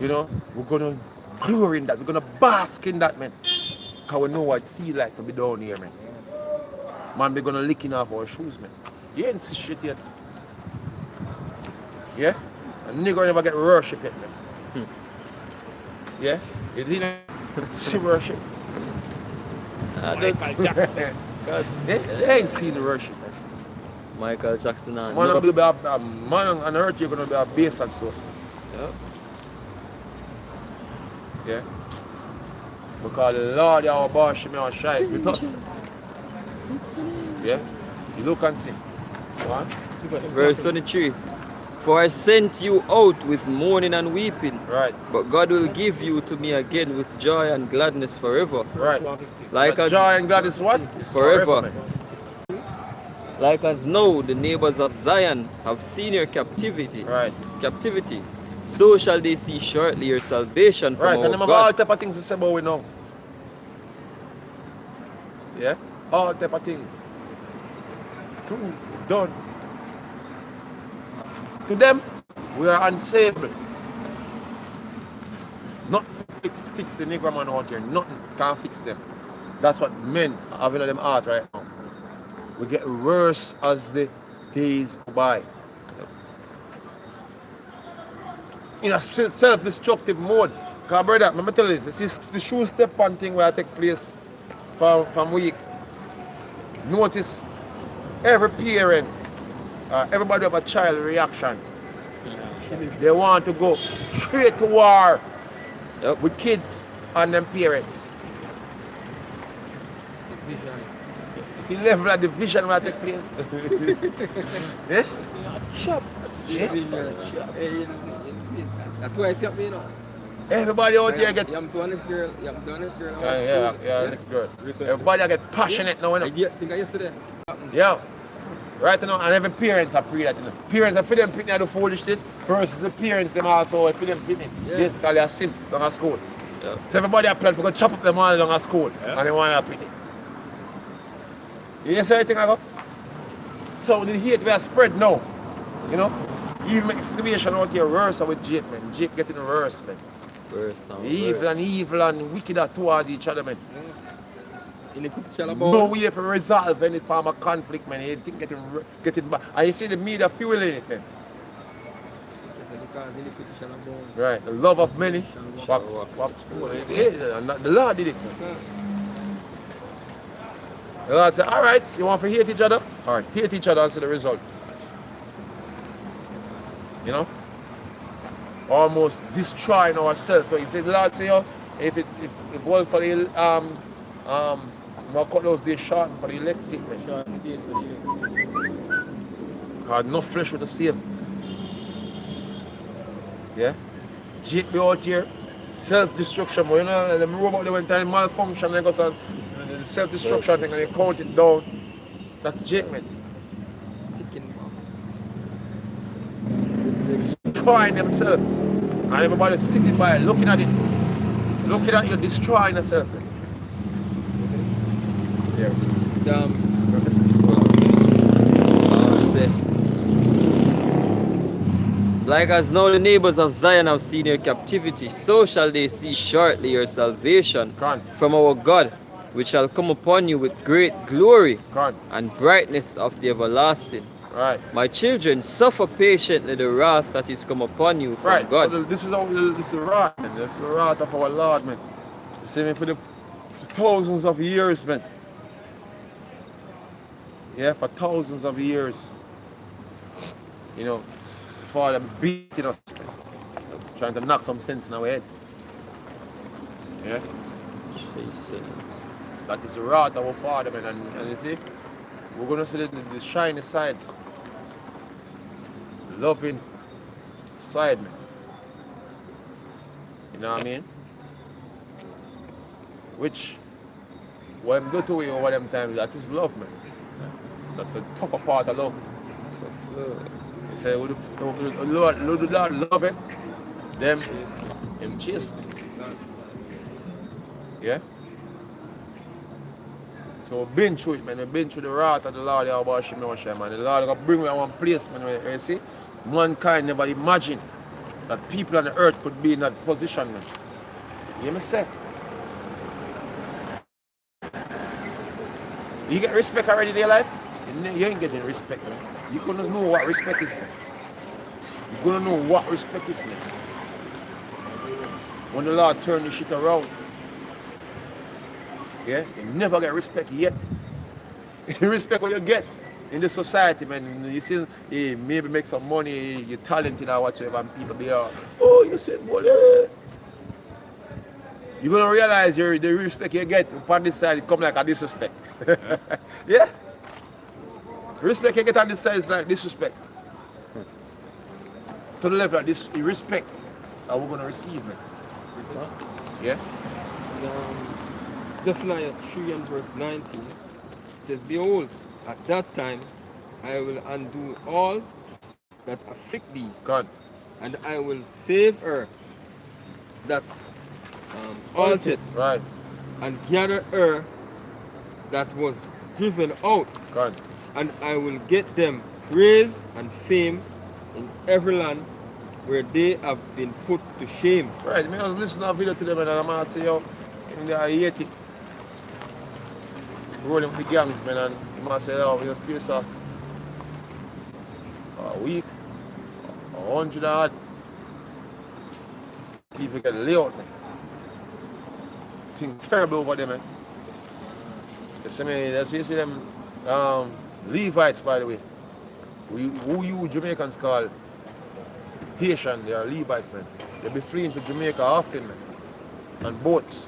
You know, we're gonna glory in that, we're gonna bask in that, man. Cause we know what it feel like to be down here, man. Man, we're gonna licking off our shoes, man. You ain't see shit yet. Yeah? A nigga never get worship yet, man. Yeah? You didn't see worship. Michael Jackson. They ain't seen the worship, man. Michael Jackson and Man, no. be a man on earth, you're gonna be a base and source, man. Yeah. Yeah? Because the Lord our boss me and shy is with us. Yeah? You look and see. What? Verse 23. For I sent you out with mourning and weeping, Right, but God will give you to me again with joy and gladness forever. right. Like But as, joy and God is what? It's Forever. man. like as now the neighbors of Zion have seen your captivity, Right. so shall they see shortly your salvation from Right, and our them have all God. type of things to say about we now. Yeah? All type of things. Through, done. To them, we are unsavable. Nothing fix the Negro man out here. Nothing can fix them. That's what men have in them heart right now. We get worse as the days go by. In a self-destructive mode. Because brother, let me tell you this is the shoe step on thing where I take place from week. Notice every parent, everybody have a child reaction. They want to go straight to war with kids and them parents. You see the level of division where I take place? Eh? Shut. That's why I see me, you know. Everybody out here get... I'm to honest girl. I'm to honest girl. Yeah, next girl. Everybody get passionate now, you know. I think I yesterday. Yeah. Right now, and every parents are pre that, you know. Parents are for them picking the foolishness versus the parents them also for them picking. Basically a sin down at school. Yeah. So everybody are planning to go chop up them all down at school and they want to pick it. You see anything I go? So the hate we are spread now. You know? Even make the situation out here worse with Jake, man. Jake getting worse, man. Worse and Evil and wicked towards each other, man. No No way for resolve any form of conflict, man. You think getting back. And you see the media fueling it, man. Right, the love of many. The Lord did it. The Lord said, all right, you want to hate each other? All right, hate each other and see the result. You know? Almost destroying ourselves. So he said, the Lord said, yo, if all for the cut those days short for the elect sake, man. Short days for the elect. God, no flesh with the save. Yeah? Jake be out here, self-destruction, but you know, the robot they went time malfunction, they got some the self-destruction thing and they count it down. That's Jake, man. Destroying themselves. And everybody sitting by looking at it. Looking at you destroying yourself. Man. Yeah. Like as now the neighbors of Zion have seen your captivity, so shall they see shortly your salvation from our God, which shall come upon you with great glory and brightness of the everlasting. Right. My children, suffer patiently the wrath that is come upon you from God. So this is the wrath, man. This is the wrath of our Lord, man. The same for the thousands of years, man. Yeah, for thousands of years. You know, for them beating us, man. Trying to knock some sense in our head. Yeah? That is the wrath of our Father, man. And you see, we're going to see the shiny side. The loving side, man. You know what I mean? Which, what I'm good to you over them times, that is love, man. That's a tougher part of love. Tough love. You say, the Lord love it, them, him chase. Yeah? So we've been through it, man. We've been through the wrath of the Lord, man. The Lord will bring me to one place, man. You see? Mankind never imagined that people on the earth could be in that position, man. You hear me say? You get respect already in your life? You ain't getting respect, man. You're gonna know what respect is, man. You're gonna know what respect is, man. When the Lord turn the shit around, yeah, you never get respect yet. Respect what you get in the society, man. You see, you maybe make some money, you're talented or whatsoever, and people be, oh, you said, well, you're gonna realize the respect you get upon this side, it come like a disrespect. Yeah? Respect you get on this side is like disrespect. To the level of this respect that we're gonna receive, man. Yeah? Zephaniah 3 and verse 19 says, behold, at that time I will undo all that afflict thee, God. and I will save her that altered, Right. and gather her that was driven out, God. and I will get them praise and fame in every land where they have been put to shame. Right, I was listening to a video to them and I'm going to say, yo, in the 80, rolling with the gangs, man, and he might say, oh, we just space a week, 100 odd people get laid out, man. Thing terrible over there, man. You see me, that's you see them Levites, by the way. Who you Jamaicans call Haitian, they are Levites, man. They be fleeing to Jamaica often, man. On boats.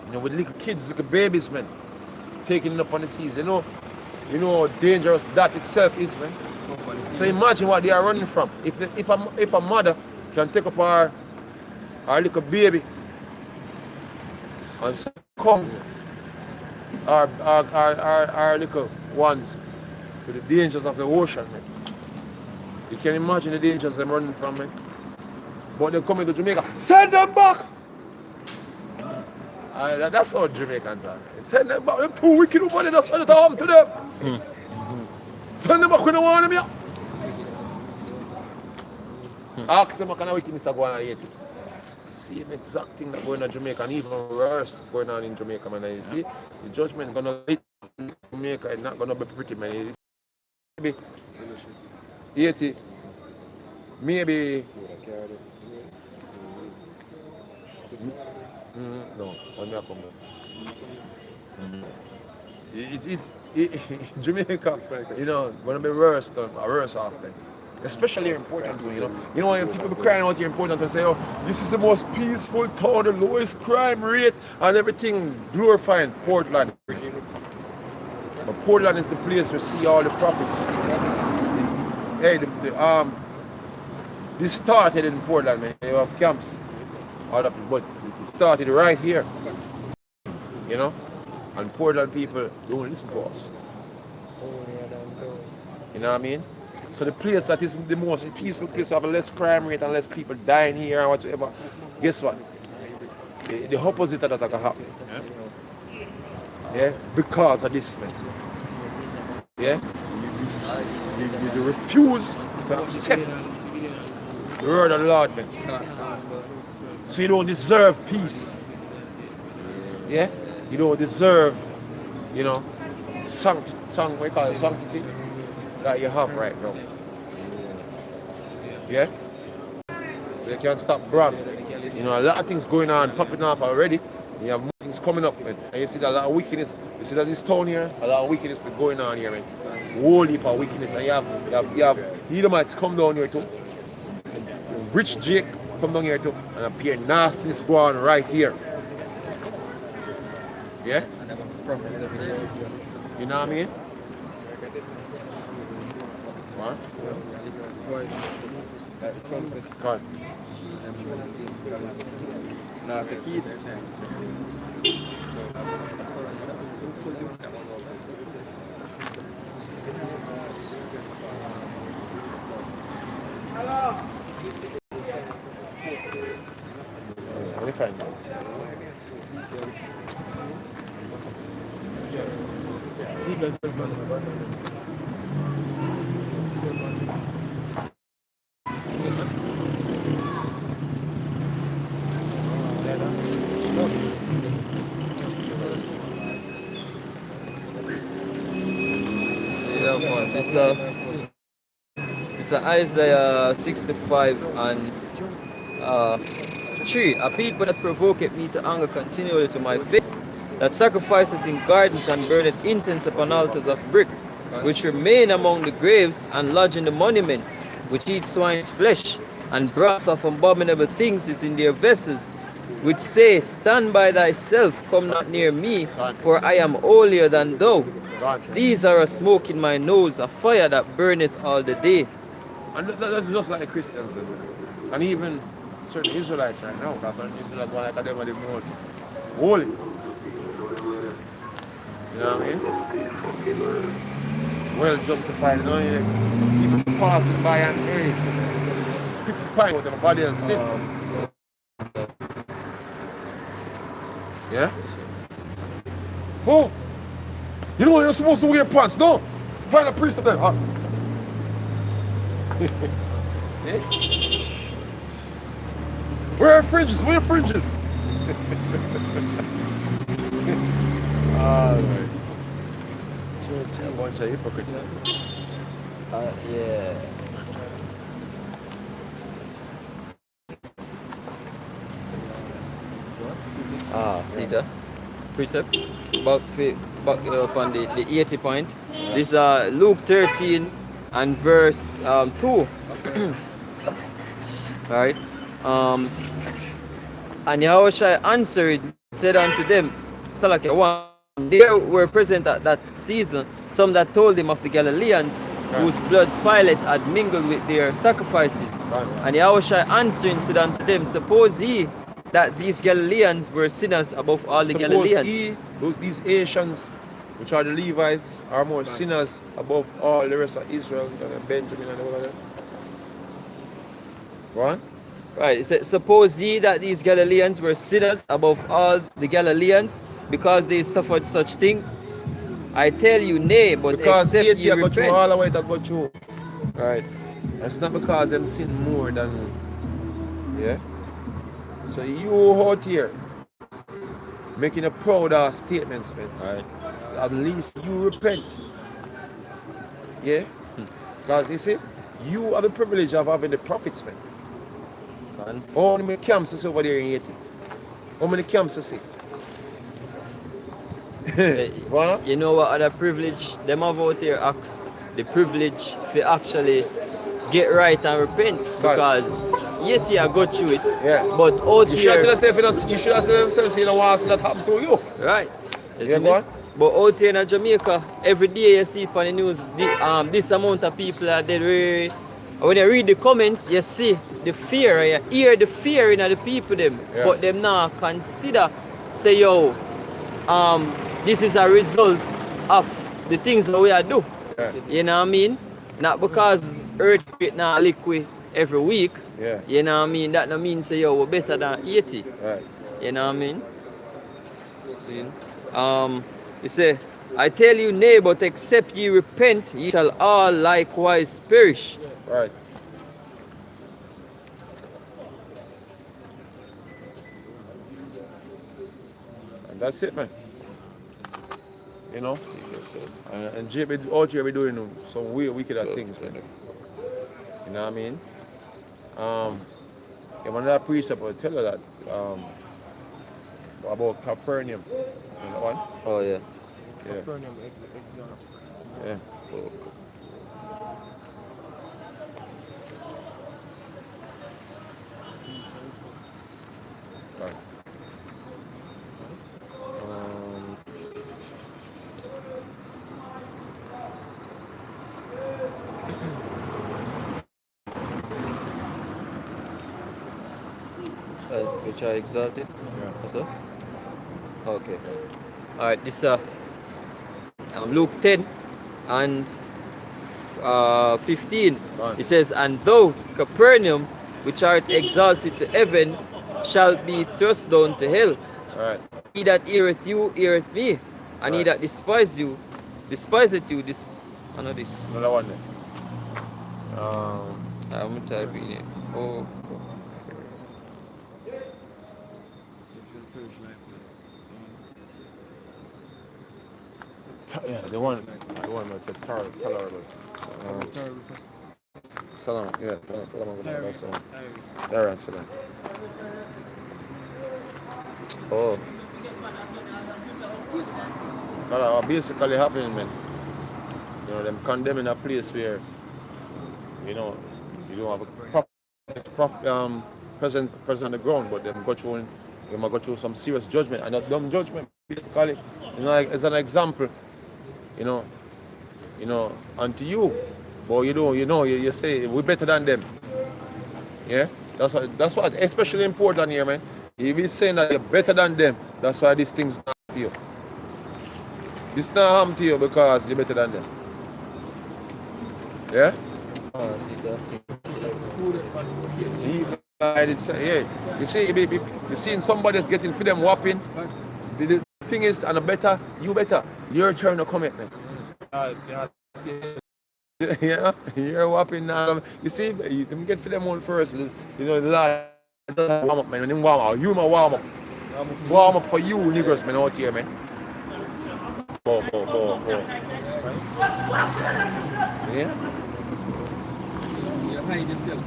You know, with little kids, little babies, man. Taking it up on the seas. You know how dangerous that itself is, man. So imagine what they are running from. If a mother can take up her little baby and succumb our little ones to the dangers of the ocean, man. You can imagine the dangers they're running from, man. But they're coming to Jamaica. Send them back! That's how Jamaicans are. Send them back. They're too wicked over there. Send it home to them. Send them back when they want them here. Ask them what kind of wickedness are going on in Haiti. Same exact thing that going on in Jamaica, and even worse going on in Jamaica, man. You see, the judgment gonna hit Jamaica. It's not gonna be pretty, man. Maybe Haiti, maybe. No, when I come back. Jamaica, you know, gonna be worse off, man. Especially important to you know when people be crying out here important and say, oh, this is the most peaceful town, the lowest crime rate and everything glorifying Portland. But Portland is the place we see all the profits. Hey, this started in Portland, man. You have camps, all up, but it started right here. You know? And Portland people don't listen to us. You know what I mean? So the place that is the most peaceful place to have a less crime rate and less people dying here and whatsoever, guess what? The opposite of that can happen. Yeah? Because of this, man. Yeah? You refuse to accept the word of the Lord, man. So you don't deserve peace. Yeah? You don't deserve, you know, what you call it, sanctity that you have right now. Yeah? So you can't stop brand. You know, a lot of things going on, popping off already. You have more things coming up, man. And you see that a lot of wickedness. You see that this town here, a lot of wickedness been going on here, man. Whole heap of wickedness. And you have Edomites come down here too. Rich Jake come down here too. And appear nastiness go on right here. Yeah? You know what I mean? What? God. Now the key. What do you find? have one. It's Isaiah 65 and 3. A people that provoketh me to anger continually to my face, that sacrificeth in gardens and burneth incense upon altars of brick, which remain among the graves and lodge in the monuments, which eat swine's flesh, and broth of abominable things is in their vessels, which say, Stand by thyself, come not near me, for I am holier than thou. These are a smoke in my nose, a fire that burneth all the day. And that's just like the Christians, and even certain Israelites right now, because certain Israelites want like them are the most holy. You know what I mean? Well justified, you know, people passing by and hey, people crying with their body and sin. Yeah? Oh! You know you're supposed to wear pants, no? Find a priest up there. Huh? Yeah? Wear fringes, wear fringes. Alright. A bunch of hypocrites. Yeah. See that? Precept. Back up on the 80 point. This is Luke 13 and verse 2. Right? And Yahushua answered, said unto them, Salakia 1. There were present at that season some that told him of the Galileans, whose blood Pilate had mingled with their sacrifices. And Yahushua answering said unto them, Suppose ye that these Galileans were sinners above all the Galileans? These Asians, which are the Levites, are more sinners above all the rest of Israel, and Benjamin and all of them. What? Right, it said, Suppose ye that these Galileans were sinners above all the Galileans, because they suffered such things? I tell you, nay, but because except ye repent. Through all the way that go through. Right. It's not because them sin more than, yeah? So you out here making a proud statements, man. Right. At least you repent. Yeah? Because you see, you have the privilege of having the prophets, man. How many camps is over there in Haiti? How many camps is it? You know what other privilege them have out there? The privilege to actually get right and repent, because yet you go through it. Yeah. But out you here, you should have said themselves, you don't want to see that happen to you. right? Yeah, go on. But out here in Jamaica, every day you see on the news this amount of people are dead. When you read the comments, you see the fear, you hear the fear in the people them, but them now consider, say, yo, this is a result of the things that we are do. Yeah. You know what I mean? Not because earthquake now liquid every week. Yeah. You know what I mean? That no mean say yo we're better than 80. Right. You know what I mean? See? You say, I tell you, nay, but except ye repent, ye shall all likewise perish. Right. And that's it, man. You know? And JB out here we doing some weird, wicked things, man. You know what I mean? One of that precept will tell her that about Capernaum. You know one? Oh yeah. Yeah. Capernaum exalt. Yeah. Okay. Right. Which I exalted? Yeah. That's all? Okay. Alright, this is Luke 10 and 15. Right. It says, And thou, Capernaum, which art exalted to heaven, shalt be thrust down to hell. Right. He that heareth you, heareth me. And he Right. that despiseth you, I know this. Another one then. I'm typing it. Oh, Yeah, the one that's tolerable. Salam, yeah, salam, that's the one. Tyrant, salam. Oh. What basically happening, man? You know, them condemning a place where, you know, you don't have a present on the ground, but them go through some serious judgment, and that dumb judgment basically, you know, like, as an example, you know, unto you. But you say we're better than them. Yeah? That's what especially important here, man. You be saying that you're better than them, that's why these things not to you. This not harm to you because you're better than them. Yeah? Yeah. You see, you seeing somebody that's getting for them whopping. The thing is, and the better, you better. Your turn to comment, man. Yeah, you're whopping now. You see, you can get for them one first. You know, the Lord doesn't warm up, man. When you warm up, you my warm up. Warm up for you, niggers, man, out here, man. Go. Yeah? You hide yourself.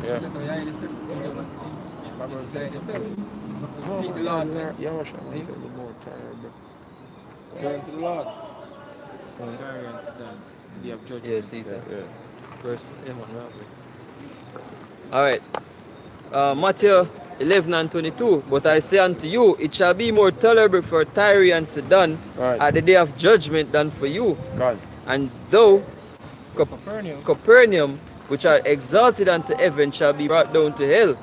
Yeah. That's how you hide yourself. Seek the Lord, man. Yeah, I'm more tired, bro. Turn to the Lord. Tyrants done. They have judgment. Yeah, see that. Yeah. Verse Alright. Matthew 11 and 22. But I say unto you, it shall be more tolerable for Tyre and Sidon at the day of judgment than for you. God. And thou, Capernaum, which are exalted unto heaven, shall be brought down to hell.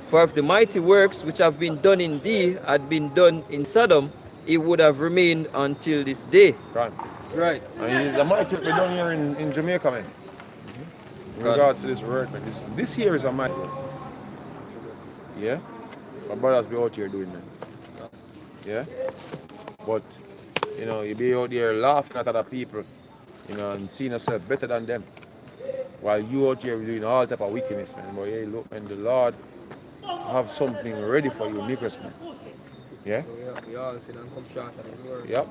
For if the mighty works which have been done in thee had been done in Sodom, it would have remained until this day. God. That's right. And the mighty work we done here in Jamaica, man. In regards to this work, man. This here is a mighty work. Yeah? My brothers be out here doing, man. Yeah? But, you know, you be out there laughing at other people, you know, and seeing yourself better than them. While you out here doing all type of wickedness, man. But hey, look, man, the Lord have something ready for you, niggers, man. Yeah? So we all sit and come short of the word. Yep.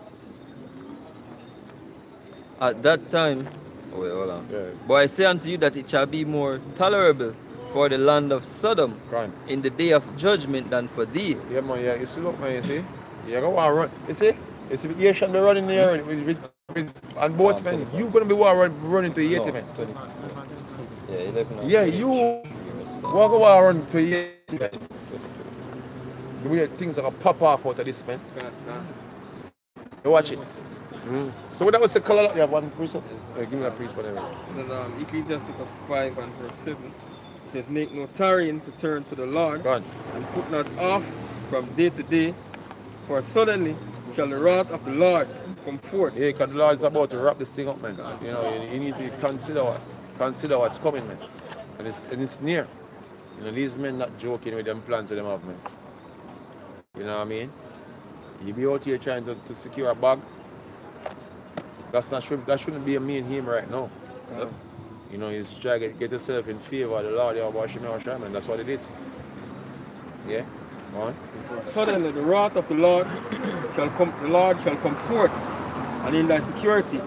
At that time, wait, hold on. Yeah. But I say unto you that it shall be more tolerable for the land of Sodom in the day of judgment than for thee. Yeah, man, yeah. You see, look, man, you see? You go and run. You see? You see, you should be running there with and boats, man. You're going to be running to 80, man. Yeah, 11. Yeah, you walk around to 80, man. The way things are going to pop off out of this, man. You watch it. So what that was the color? You have one person? Give me that priest, whatever. So Ecclesiasticus 5 and verse 7. It says, make no tarrying to turn to the Lord, and put not off from day to day, for suddenly shall the wrath of the Lord come forth. Yeah, because the Lord is about to wrap this thing up, man. You know, you need to consider what's coming, man. And it's near. You know, these men not joking with them plans that them have, man. You know what I mean? You be out here trying to secure a bag. That shouldn't be a me and him right now. You know, he's trying to get yourself in favor of the Lord, man. That's what it is. Yeah? Go on. Suddenly the wrath of the Lord shall come forth, and in thy security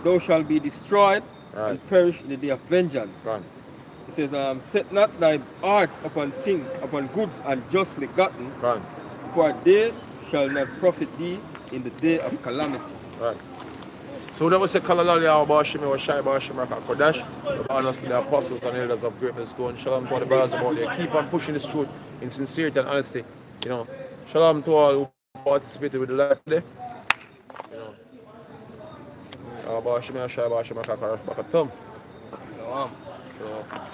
thou shalt be destroyed and perish in the day of vengeance. It says, set not thy heart upon things, upon goods unjustly gotten, for they shall not profit thee in the day of calamity. Right. So that was a Kalalali Bashim or Shai Bashim Kodash, the honest to the apostles and elders of Great Millstone. Shalom to the brothers about there. Keep on pushing this truth in sincerity and honesty. You know. Shalom to all who participated with the life today. You know. Bashim Shai Bashim Shalom.